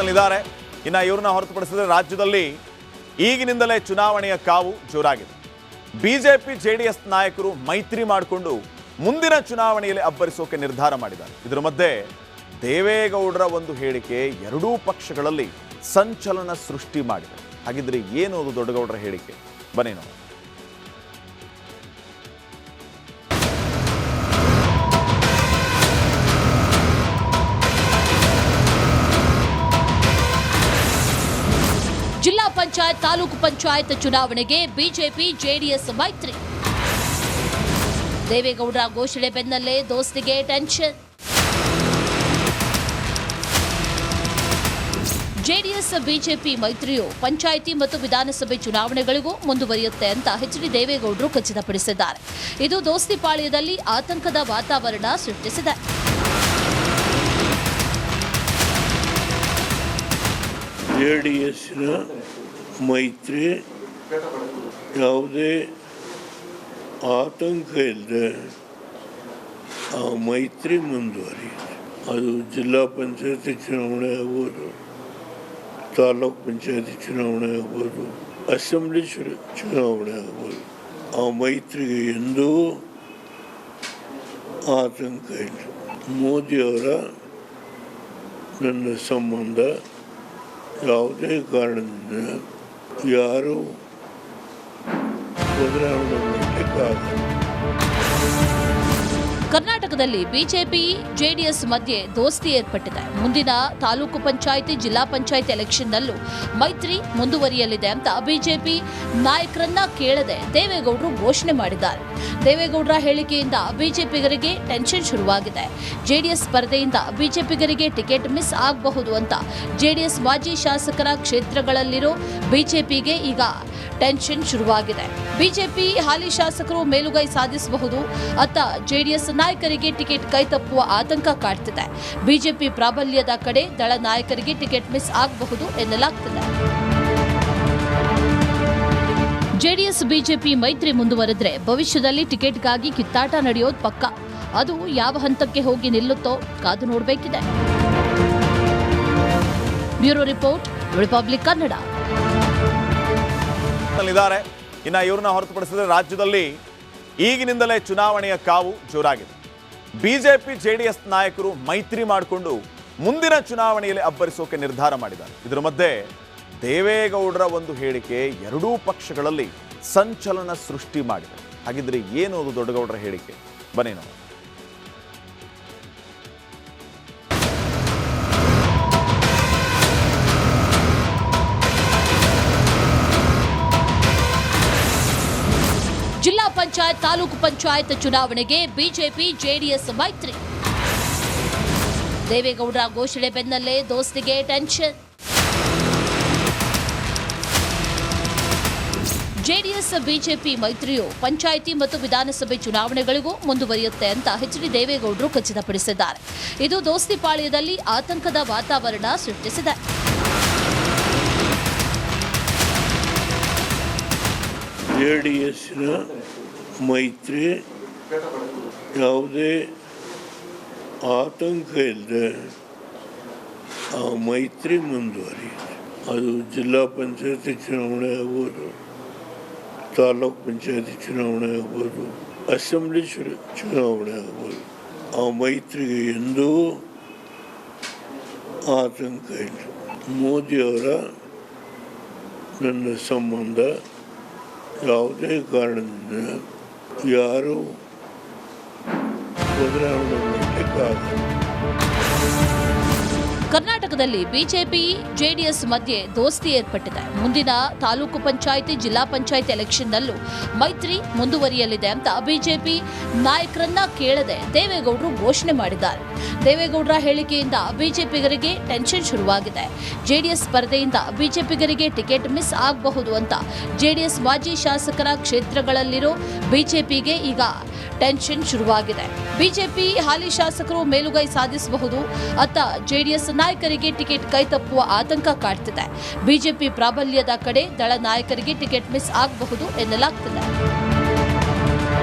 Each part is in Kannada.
ಇದ್ದಾರೆ. ಇನ್ನು ಇವ್ರನ್ನ ಹೊರತುಪಡಿಸಿದರೆ ರಾಜ್ಯದಲ್ಲಿ ಈಗಿನಿಂದಲೇ ಚುನಾವಣೆಯ ಕಾವು ಜೋರಾಗಿದೆ. ಬಿಜೆಪಿ ಜೆಡಿಎಸ್ ನಾಯಕರು ಮೈತ್ರಿ ಮಾಡಿಕೊಂಡು ಮುಂದಿನ ಚುನಾವಣೆಯಲ್ಲಿ ಅಬ್ಬರಿಸೋಕೆ ನಿರ್ಧಾರ ಮಾಡಿದ್ದಾರೆ. ಇದರ ಮಧ್ಯೆ ದೇವೇಗೌಡರ ಒಂದು ಹೇಳಿಕೆ ಎರಡೂ ಪಕ್ಷಗಳಲ್ಲಿ ಸಂಚಲನ ಸೃಷ್ಟಿ ಮಾಡಿದೆ. ಹಾಗಿದ್ರೆ ಏನು ಅದು ದೊಡ್ಡಗೌಡರ ಹೇಳಿಕೆ? ಬನ್ನಿ ನೋಡಿ. ಜಿಲ್ಲಾ ಪಂಚಾಯತ್ ತಾಲೂಕು ಪಂಚಾಯತ್ ಚುನಾವಣೆಗೆ ಬಿಜೆಪಿ ಜೆಡಿಎಸ್ ಮೈತ್ರಿ. ದೇವೇಗೌಡರ ಘೋಷಣೆ ಬೆನ್ನಲ್ಲೇ ದೋಸ್ತಿಗೆ ಟೆನ್ಷನ್. ಜೆಡಿಎಸ್ ಬಿಜೆಪಿ ಮೈತ್ರಿಯು ಪಂಚಾಯಿತಿ ಮತ್ತು ವಿಧಾನಸಭೆ ಚುನಾವಣೆಗಳಿಗೂ ಮುಂದುವರಿಯುತ್ತೆ ಅಂತ ಎಚ್.ಡಿ. ದೇವೇಗೌಡರು ಖಚಿತಪಡಿಸಿದ್ದಾರೆ. ಇದು ದೋಸ್ತಿ ಪಾಳ್ಯದಲ್ಲಿ ಆತಂಕದ ವಾತಾವರಣ ಸೃಷ್ಟಿಸಿದೆ. ಜೆಡಿಎಸ್ನ ಮೈತ್ರಿ ಯಾವುದೇ ಆತಂಕ ಇಲ್ಲದೆ ಆ ಮೈತ್ರಿ ಮುಂದುವರಿಯುತ್ತೆ. ಅದು ಜಿಲ್ಲಾ ಪಂಚಾಯತಿ ಚುನಾವಣೆ ಆಗ್ಬೋದು, ತಾಲೂಕು ಪಂಚಾಯತಿ ಚುನಾವಣೆ ಆಗ್ಬೋದು, ಅಸೆಂಬ್ಲಿ ಚುನಾವಣೆ ಆಗ್ಬೋದು. ಆ ಮೈತ್ರಿಗೆ ಎಂದೂ ಆತಂಕ ಇಲ್ಲ. ಮೋದಿಯವರ ನನ್ನ ಸಂಬಂಧ ಯಾವುದೇ ಕಾರಣದಿಂದ ಯಾರೂ ಬದಲಾವಣೆ ಮಾಡಲಿಕ್ಕಾಗಲ್ಲ. ಕರ್ನಾಟಕದಲ್ಲಿ ಬಿಜೆಪಿ ಜೆಡಿಎಸ್ ಮಧ್ಯೆ ದೋಸ್ತಿ ಏರ್ಪಟ್ಟಿದೆ. ಮುಂದಿನ ತಾಲೂಕು ಪಂಚಾಯಿತಿ ಜಿಲ್ಲಾ ಪಂಚಾಯಿತಿ ಎಲೆಕ್ಷನ್ನಲ್ಲೂ ಮೈತ್ರಿ ಮುಂದುವರಿಯಲಿದೆ ಅಂತ ಬಿಜೆಪಿ ನಾಯಕರನ್ನ ಕೇಳದೆ ದೇವೇಗೌಡರು ಘೋಷಣೆ ಮಾಡಿದ್ದಾರೆ. ದೇವೇಗೌಡರ ಹೇಳಿಕೆಯಿಂದ ಬಿಜೆಪಿಗರಿಗೆ ಟೆನ್ಷನ್ ಶುರುವಾಗಿದೆ. ಜೆಡಿಎಸ್ ಸ್ಪರ್ಧೆಯಿಂದ ಬಿಜೆಪಿಗರಿಗೆ ಟಿಕೆಟ್ ಮಿಸ್ ಆಗಬಹುದು ಅಂತ ಜೆಡಿಎಸ್ ಮಾಜಿ ಶಾಸಕರ ಕ್ಷೇತ್ರಗಳಲ್ಲಿರೋ ಬಿಜೆಪಿಗೆ ಈಗ ಟೆನ್ಷನ್ ಶುರುವಾಗಿದೆ. ಬಿಜೆಪಿ ಹಾಲಿ ಶಾಸಕರು ಮೇಲುಗೈ ಸಾಧಿಸಬಹುದು ಅಂತ ಜೆಡಿಎಸ್ ನಾಯಕರಿಗೆ ಟಿಕೆಟ್ ಕೈತಪ್ಪುವ ಆತಂಕ ಕಾಡ್ತಿದೆ. ಬಿಜೆಪಿ ಪ್ರಾಬಲ್ಯದ ಕಡೆ ದಳ ನಾಯಕರಿಗೆ ಟಿಕೆಟ್ ಮಿಸ್ ಆಗಬಹುದು ಎನ್ನಲಾಗ್ತಿದೆ. ಜೆಡಿಎಸ್ ಬಿಜೆಪಿ ಮೈತ್ರಿ ಮುಂದುವರೆದ್ರೆ ಭವಿಷ್ಯದಲ್ಲಿ ಟಿಕೆಟ್ಗಾಗಿ ಕಿತ್ತಾಟ ನಡೆಯೋದು ಪಕ್ಕ. ಅದು ಯಾವ ಹಂತಕ್ಕೆ ಹೋಗಿ ನಿಲ್ಲುತ್ತೋ ಕಾದು ನೋಡಬೇಕಿದೆ. Bureau report, Republic Kannada. ಇದ್ದಾರೆ. ಇನ್ನು ಇವ್ರನ್ನ ಹೊರತುಪಡಿಸಿದರೆ ರಾಜ್ಯದಲ್ಲಿ ಈಗಿನಿಂದಲೇ ಚುನಾವಣೆಯ ಕಾವು ಜೋರಾಗಿದೆ. ಬಿಜೆಪಿ ಜೆಡಿಎಸ್ ನಾಯಕರು ಮೈತ್ರಿ ಮಾಡಿಕೊಂಡು ಮುಂದಿನ ಚುನಾವಣೆಯಲ್ಲಿ ಅಬ್ಬರಿಸೋಕೆ ನಿರ್ಧಾರ ಮಾಡಿದ್ದಾರೆ. ಇದರ ಮಧ್ಯೆ ದೇವೇಗೌಡರ ಒಂದು ಹೇಳಿಕೆ ಎರಡೂ ಪಕ್ಷಗಳಲ್ಲಿ ಸಂಚಲನ ಸೃಷ್ಟಿ ಮಾಡಿದೆ. ಹಾಗಿದ್ರೆ ಏನು ಅದು ದೊಡ್ಡಗೌಡರ ಹೇಳಿಕೆ? ಬನ್ನಿ ನೋಡಿ. ಜಿಲ್ಲಾ ಪಂಚಾಯತ್ ತಾಲೂಕು ಪಂಚಾಯತ್ ಚುನಾವಣೆಗೆ ಬಿಜೆಪಿ ಜೆಡಿಎಸ್ ಮೈತ್ರಿ. ದೇವೇಗೌಡರ ಘೋಷಣೆ ಬೆನ್ನಲ್ಲೇ ದೋಸ್ತಿಗೆ ಟೆನ್ಷನ್. ಜೆಡಿಎಸ್ ಬಿಜೆಪಿ ಮೈತ್ರಿಯು ಪಂಚಾಯಿತಿ ಮತ್ತು ವಿಧಾನಸಭೆ ಚುನಾವಣೆಗಳಿಗೂ ಮುಂದುವರಿಯುತ್ತೆ ಅಂತ ಎಚ್.ಡಿ. ದೇವೇಗೌಡರು ಖಚಿತಪಡಿಸಿದ್ದಾರೆ. ಇದು ದೋಸ್ತಿ ಪಾಳ್ಯದಲ್ಲಿ ಆತಂಕದ ವಾತಾವರಣ ಸೃಷ್ಟಿಸಿದೆ. ಜೆಡಿಎಸ್ನ ಮೈತ್ರಿ ಯಾವುದೇ ಆತಂಕ ಇಲ್ಲದೆ ಆ ಮೈತ್ರಿ ಮುಂದುವರಿಯುತ್ತೆ. ಅದು ಜಿಲ್ಲಾ ಪಂಚಾಯತಿ ಚುನಾವಣೆ ಆಗ್ಬೋದು, ತಾಲೂಕು ಪಂಚಾಯತಿ ಚುನಾವಣೆ ಆಗ್ಬೋದು, ಅಸೆಂಬ್ಲಿ ಚುನಾವಣೆ ಆಗ್ಬೋದು. ಆ ಮೈತ್ರಿಗೆ ಎಂದೂ ಆತಂಕ ಇಲ್ಲ. ಮೋದಿಯವರ ನನ್ನ ಸಂಬಂಧ ಯಾವುದೇ ಕಾರಣದಿಂದ ಯಾರೂ ಬದಲಾವಣೆ ಮಾಡಲಿಕ್ಕಾಗಲ್ಲ. ಕರ್ನಾಟಕದಲ್ಲಿ ಬಿಜೆಪಿ ಜೆಡಿಎಸ್ ಮಧ್ಯೆ ದೋಸ್ತಿ ಏರ್ಪಟ್ಟಿದೆ. ಮುಂದಿನ ತಾಲೂಕು ಪಂಚಾಯಿತಿ ಜಿಲ್ಲಾ ಪಂಚಾಯಿತಿ ಎಲೆಕ್ಷನ್ನಲ್ಲೂ ಮೈತ್ರಿ ಮುಂದುವರಿಯಲಿದೆ ಅಂತ ಬಿಜೆಪಿ ನಾಯಕರನ್ನ ಕೇಳದೆ ದೇವೇಗೌಡರು ಘೋಷಣೆ ಮಾಡಿದ್ದಾರೆ. ದೇವೇಗೌಡರ ಹೇಳಿಕೆಯಿಂದ ಬಿಜೆಪಿಗರಿಗೆ ಟೆನ್ಷನ್ ಶುರುವಾಗಿದೆ. ಜೆಡಿಎಸ್ ಸ್ಪರ್ಧೆಯಿಂದ ಬಿಜೆಪಿಗರಿಗೆ ಟಿಕೆಟ್ ಮಿಸ್ ಆಗಬಹುದು ಅಂತ ಜೆಡಿಎಸ್ ಮಾಜಿ ಶಾಸಕರ ಕ್ಷೇತ್ರಗಳಲ್ಲಿರೋ ಬಿಜೆಪಿಗೆ ಈಗ ಟೆನ್ಷನ್ ಶುರುವಾಗಿದೆ. ಬಿಜೆಪಿ ಹಾಲಿ ಶಾಸಕರು ಮೇಲುಗೈ ಸಾಧಿಸಬಹುದು ಅಂತ ಜೆಡಿಎಸ್ ನಾಯಕರಿಗೆ ಟಿಕೆಟ್ ಕೈತಪ್ಪುವ ಆತಂಕ ಕಾಡ್ತಿದೆ. ಬಿಜೆಪಿ ಪ್ರಾಬಲ್ಯದ ಕಡೆ ದಳ ನಾಯಕರಿಗೆ ಟಿಕೆಟ್ ಮಿಸ್ ಆಗಬಹುದು ಎನ್ನಲಾಗ್ತಿದೆ.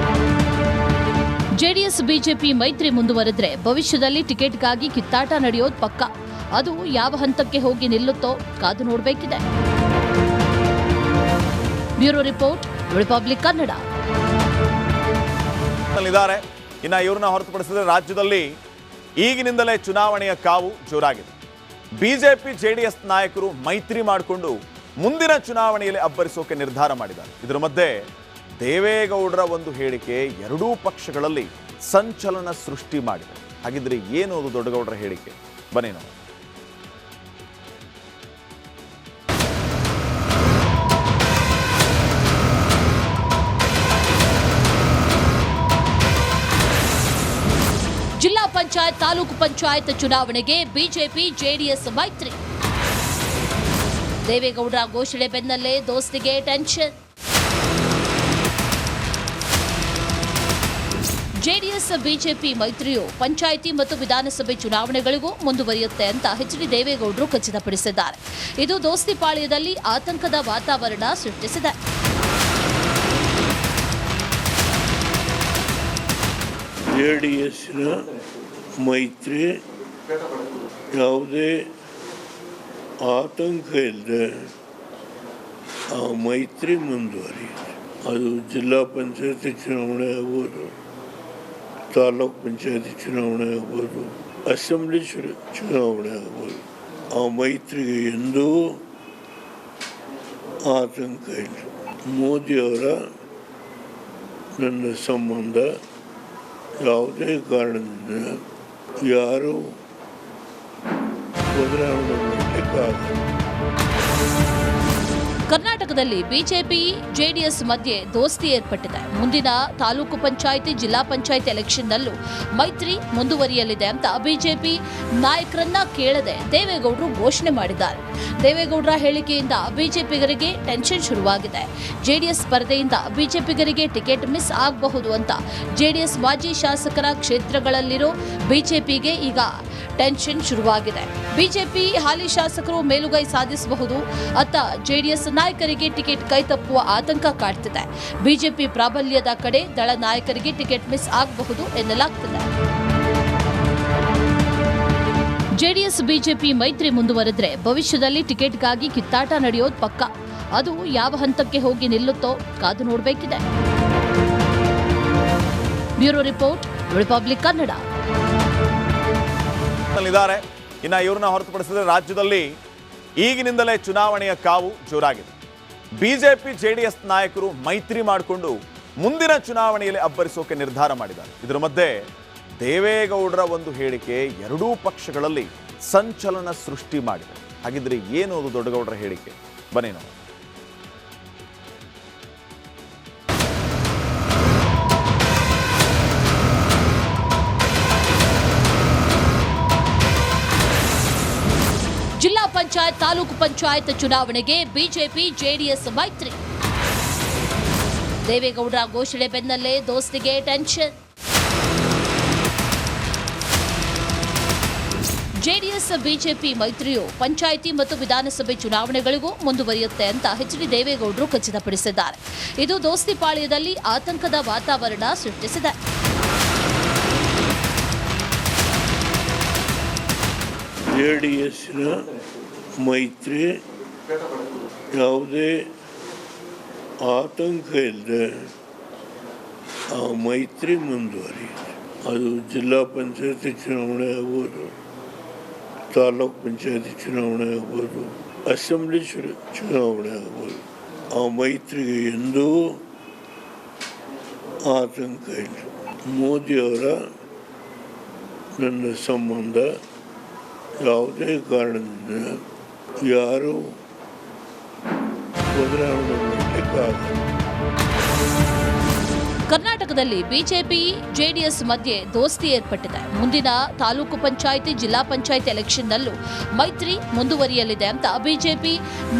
ಜೆಡಿಎಸ್ ಬಿಜೆಪಿ ಮೈತ್ರಿ ಮುಂದುವರೆದ್ರೆ ಭವಿಷ್ಯದಲ್ಲಿ ಟಿಕೆಟ್ಗಾಗಿ ಕಿತ್ತಾಟ ನಡೆಯೋದು ಪಕ್ಕ. ಅದು ಯಾವ ಹಂತಕ್ಕೆ ಹೋಗಿ ನಿಲ್ಲುತ್ತೋ ಕಾದು ನೋಡಬೇಕಿದೆ. Bureau report, Republic Kannada. ಇನ್ನು ಇವ್ರನ್ನ ಹೊರತುಪಡಿಸಿದರೆ ರಾಜ್ಯದಲ್ಲಿ ಈಗಿನಿಂದಲೇ ಚುನಾವಣೆಯ ಕಾವು ಜೋರಾಗಿದೆ. ಬಿಜೆಪಿ ಜೆಡಿಎಸ್ ನಾಯಕರು ಮೈತ್ರಿ ಮಾಡಿಕೊಂಡು ಮುಂದಿನ ಚುನಾವಣೆಯಲ್ಲಿ ಅಬ್ಬರಿಸೋಕೆ ನಿರ್ಧಾರ ಮಾಡಿದ್ದಾರೆ. ಇದರ ಮಧ್ಯೆ ದೇವೇಗೌಡರ ಒಂದು ಹೇಳಿಕೆ ಎರಡೂ ಪಕ್ಷಗಳಲ್ಲಿ ಸಂಚಲನ ಸೃಷ್ಟಿ ಮಾಡಿದೆ. ಹಾಗಿದ್ರೆ ಏನು ಅದು ದೊಡ್ಡಗೌಡರ ಹೇಳಿಕೆ? ಬನ್ನಿ ನಾವು. ಜಿಲ್ಲಾ ಪಂಚಾಯತ್, ತಾಲೂಕು ಪಂಚಾಯತ್ ಚುನಾವಣೆಗೆ ಬಿಜೆಪಿ ಜೆಡಿಎಸ್ ಮೈತ್ರಿ. ದೇವೇಗೌಡರ ಘೋಷಣೆ ಬೆನ್ನಲ್ಲೇ ದೋಸ್ತಿಗೆ ಟೆನ್ಷನ್. ಜೆಡಿಎಸ್ ಬಿಜೆಪಿ ಮೈತ್ರಿಯು ಪಂಚಾಯಿತಿ ಮತ್ತು ವಿಧಾನಸಭೆ ಚುನಾವಣೆಗಳಿಗೂ ಮುಂದುವರಿಯುತ್ತೆ ಅಂತ ಎಚ್.ಡಿ. ದೇವೇಗೌಡರು ಖಚಿತಪಡಿಸಿದ್ದಾರೆ. ಇದು ದೋಸ್ತಿ ಪಾಳ್ಯದಲ್ಲಿ ಆತಂಕದ ವಾತಾವರಣ ಸೃಷ್ಟಿಸಿದೆ. ಜೆಡಿಎಸ್ನ ಮೈತ್ರಿ ಯಾವುದೇ ಆತಂಕ ಇಲ್ಲದೆ ಆ ಮೈತ್ರಿ ಮುಂದುವರಿಯುತ್ತೆ. ಅದು ಜಿಲ್ಲಾ ಪಂಚಾಯತಿ ಚುನಾವಣೆ ಆಗ್ಬೋದು, ತಾಲೂಕು ಪಂಚಾಯತಿ ಚುನಾವಣೆ ಆಗ್ಬೋದು, ಅಸೆಂಬ್ಲಿ ಚುನಾವಣೆ ಆಗ್ಬೋದು. ಆ ಮೈತ್ರಿಗೆ ಎಂದೂ ಆತಂಕ ಇಲ್ಲ. ಮೋದಿಯವರ ನನ್ನ ಸಂಬಂಧ ಯಾವುದೇ ಕಾರಣದಿಂದ ಯಾರೂ ಬದಲಾವಣೆ ಮಾಡಲಿಕ್ಕಾಗಲ್ಲ. ಕರ್ನಾಟಕದಲ್ಲಿ ಬಿಜೆಪಿ ಜೆಡಿಎಸ್ ಮಧ್ಯೆ ದೋಸ್ತಿ ಏರ್ಪಟ್ಟಿದೆ. ಮುಂದಿನ ತಾಲೂಕು ಪಂಚಾಯಿತಿ, ಜಿಲ್ಲಾ ಪಂಚಾಯಿತಿ ಎಲೆಕ್ಷನ್ನಲ್ಲೂ ಮೈತ್ರಿ ಮುಂದುವರಿಯಲಿದೆ ಅಂತ ಬಿಜೆಪಿ ನಾಯಕರನ್ನ ಕೇಳದೆ ದೇವೇಗೌಡರು ಘೋಷಣೆ ಮಾಡಿದ್ದಾರೆ. ದೇವೇಗೌಡರ ಹೇಳಿಕೆಯಿಂದ ಬಿಜೆಪಿಗರಿಗೆ ಟೆನ್ಷನ್ ಶುರುವಾಗಿದೆ. ಜೆಡಿಎಸ್ ಸ್ಪರ್ಧೆಯಿಂದ ಬಿಜೆಪಿಗರಿಗೆ ಟಿಕೆಟ್ ಮಿಸ್ ಆಗಬಹುದು ಅಂತ ಜೆಡಿಎಸ್ ಮಾಜಿ ಶಾಸಕರ ಕ್ಷೇತ್ರಗಳಲ್ಲಿರೋ ಬಿಜೆಪಿಗೆ ಈಗ ಟೆನ್ಷನ್ ಶುರುವಾಗಿದೆ. ಬಿಜೆಪಿ ಹಾಲಿ ಶಾಸಕರು ಮೇಲುಗೈ ಸಾಧಿಸಬಹುದು ಅಂತ ಜೆಡಿಎಸ್ ನಾಯಕರಿಗೆ ಟಿಕೆಟ್ ಕೈತಪ್ಪುವ ಆತಂಕ ಕಾಡ್ತಿದೆ. ಬಿಜೆಪಿ ಪ್ರಾಬಲ್ಯದ ಕಡೆ ದಳ ನಾಯಕರಿಗೆ ಟಿಕೆಟ್ ಮಿಸ್ ಆಗಬಹುದು ಎನ್ನಲಾಗ್ತಿದೆ. ಜೆಡಿಎಸ್ ಬಿಜೆಪಿ ಮೈತ್ರಿ ಮುಂದುವರೆದ್ರೆ ಭವಿಷ್ಯದಲ್ಲಿ ಟಿಕೆಟ್ಗಾಗಿ ಕಿತ್ತಾಟ ನಡೆಯೋದು ಪಕ್ಕ. ಅದು ಯಾವ ಹಂತಕ್ಕೆ ಹೋಗಿ ನಿಲ್ಲುತ್ತೋ ಕಾದು ನೋಡಬೇಕಿದೆ. Bureau report, Republic Kannada. ಇನ್ನು ಇವ್ರನ್ನ ಹೊರತುಪಡಿಸಿದರೆ ರಾಜ್ಯದಲ್ಲಿ ಈಗಿನಿಂದಲೇ ಚುನಾವಣೆಯ ಕಾವು ಜೋರಾಗಿದೆ. ಬಿಜೆಪಿ ಜೆಡಿಎಸ್ ನಾಯಕರು ಮೈತ್ರಿ ಮಾಡಿಕೊಂಡು ಮುಂದಿನ ಚುನಾವಣೆಯಲ್ಲಿ ಅಬ್ಬರಿಸೋಕೆ ನಿರ್ಧಾರ ಮಾಡಿದ್ದಾರೆ. ಇದರ ಮಧ್ಯೆ ದೇವೇಗೌಡರ ಒಂದು ಹೇಳಿಕೆ ಎರಡೂ ಪಕ್ಷಗಳಲ್ಲಿ ಸಂಚಲನ ಸೃಷ್ಟಿ ಮಾಡಿದೆ. ಹಾಗಿದ್ರೆ ಏನು ಅದು ದೊಡ್ಡಗೌಡರ ಹೇಳಿಕೆ? ಬನ್ನಿ ನಾವು. ಜಿಲ್ಲಾ ಪಂಚಾಯತ್, ತಾಲೂಕು ಪಂಚಾಯತ್ ಚುನಾವಣೆಗೆ ಬಿಜೆಪಿ ಜೆಡಿಎಸ್ ಮೈತ್ರಿ. ದೇವೇಗೌಡರ ಘೋಷಣೆ ಬೆನ್ನಲ್ಲೇ ದೋಸ್ತಿಗೆ ಟೆನ್ಷನ್. ಜೆಡಿಎಸ್ ಬಿಜೆಪಿ ಮೈತ್ರಿಯು ಪಂಚಾಯಿತಿ ಮತ್ತು ವಿಧಾನಸಭೆ ಚುನಾವಣೆಗಳಿಗೂ ಮುಂದುವರಿಯುತ್ತೆ ಅಂತ ಎಚ್.ಡಿ. ದೇವೇಗೌಡರು ಖಚಿತಪಡಿಸಿದ್ದಾರೆ. ಇದು ದೋಸ್ತಿ ಪಾಳ್ಯದಲ್ಲಿ ಆತಂಕದ ವಾತಾವರಣ ಸೃಷ್ಟಿಸಿದೆ. ಜೆಡಿಎಸ್ನ ಮೈತ್ರಿ ಯಾವುದೇ ಆತಂಕ ಇಲ್ಲದೆ ಆ ಮೈತ್ರಿ ಮುಂದುವರಿಯುತ್ತೆ. ಅದು ಜಿಲ್ಲಾ ಪಂಚಾಯತಿ ಚುನಾವಣೆ ಆಗ್ಬೋದು, ತಾಲೂಕು ಪಂಚಾಯತಿ ಚುನಾವಣೆ ಆಗ್ಬೋದು, ಅಸೆಂಬ್ಲಿ ಚುನಾವಣೆ ಆಗ್ಬೋದು. ಆ ಮೈತ್ರಿಗೆ ಎಂದೂ ಆತಂಕ ಇಲ್ಲ. ಮೋದಿಯವರ ನನ್ನ ಸಂಬಂಧ ಯಾವುದೇ ಕಾರಣದಿಂದ ಯಾರೂ ಬದಲಾವಣೆ ಮಾಡಲಿಕ್ಕಾಗಲ್ಲ. ಕರ್ನಾಟಕದಲ್ಲಿ ಬಿಜೆಪಿ ಜೆಡಿಎಸ್ ಮಧ್ಯೆ ದೋಸ್ತಿ ಏರ್ಪಟ್ಟಿದೆ. ಮುಂದಿನ ತಾಲೂಕು ಪಂಚಾಯಿತಿ, ಜಿಲ್ಲಾ ಪಂಚಾಯಿತಿ ಎಲೆಕ್ಷನ್ನಲ್ಲೂ ಮೈತ್ರಿ ಮುಂದುವರಿಯಲಿದೆ ಅಂತ ಬಿಜೆಪಿ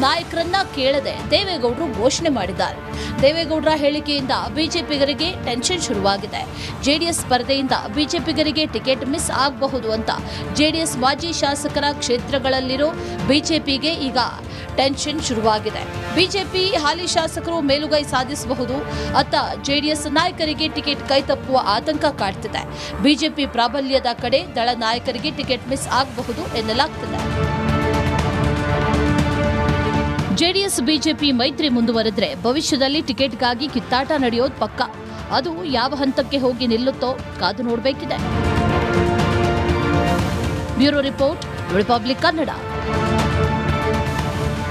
ನಾಯಕರನ್ನ ಕೇಳದೆ ದೇವೇಗೌಡರು ಘೋಷಣೆ ಮಾಡಿದ್ದಾರೆ. ದೇವೇಗೌಡರ ಹೇಳಿಕೆಯಿಂದ ಬಿಜೆಪಿಗರಿಗೆ ಟೆನ್ಷನ್ ಶುರುವಾಗಿದೆ. ಜೆಡಿಎಸ್ ಸ್ಪರ್ಧೆಯಿಂದ ಬಿಜೆಪಿಗರಿಗೆ ಟಿಕೆಟ್ ಮಿಸ್ ಆಗಬಹುದು ಅಂತ ಜೆಡಿಎಸ್ ಮಾಜಿ ಶಾಸಕರ ಕ್ಷೇತ್ರಗಳಲ್ಲಿರೋ ಬಿಜೆಪಿಗೆ ಈಗ ಟೆನ್ಷನ್ ಶುರುವಾಗಿದೆ. ಬಿಜೆಪಿ ಹಾಲಿ ಶಾಸಕರು ಮೇಲುಗೈ ಸಾಧಿಸಬಹುದು, ಅತ್ತ ಜೆಡಿಎಸ್ ನಾಯಕರಿಗೆ ಟಿಕೆಟ್ ಕೈತಪ್ಪುವ ಆತಂಕ ಕಾಡ್ತಿದೆ. ಬಿಜೆಪಿ ಪ್ರಾಬಲ್ಯದ ಕಡೆ ದಳ ನಾಯಕರಿಗೆ ಟಿಕೆಟ್ ಮಿಸ್ ಆಗಬಹುದು ಎನ್ನಲಾಗ್ತಿದೆ. ಜೆಡಿಎಸ್ ಬಿಜೆಪಿ ಮೈತ್ರಿ ಮುಂದುವರೆದ್ರೆ ಭವಿಷ್ಯದಲ್ಲಿ ಟಿಕೆಟ್ಗಾಗಿ ಕಿತ್ತಾಟ ನಡೆಯೋದು ಪಕ್ಕ. ಅದು ಯಾವ ಹಂತಕ್ಕೆ ಹೋಗಿ ನಿಲ್ಲುತ್ತೋ ಕಾದು ನೋಡಬೇಕಿದೆ. Bureau report, Republic Kannada.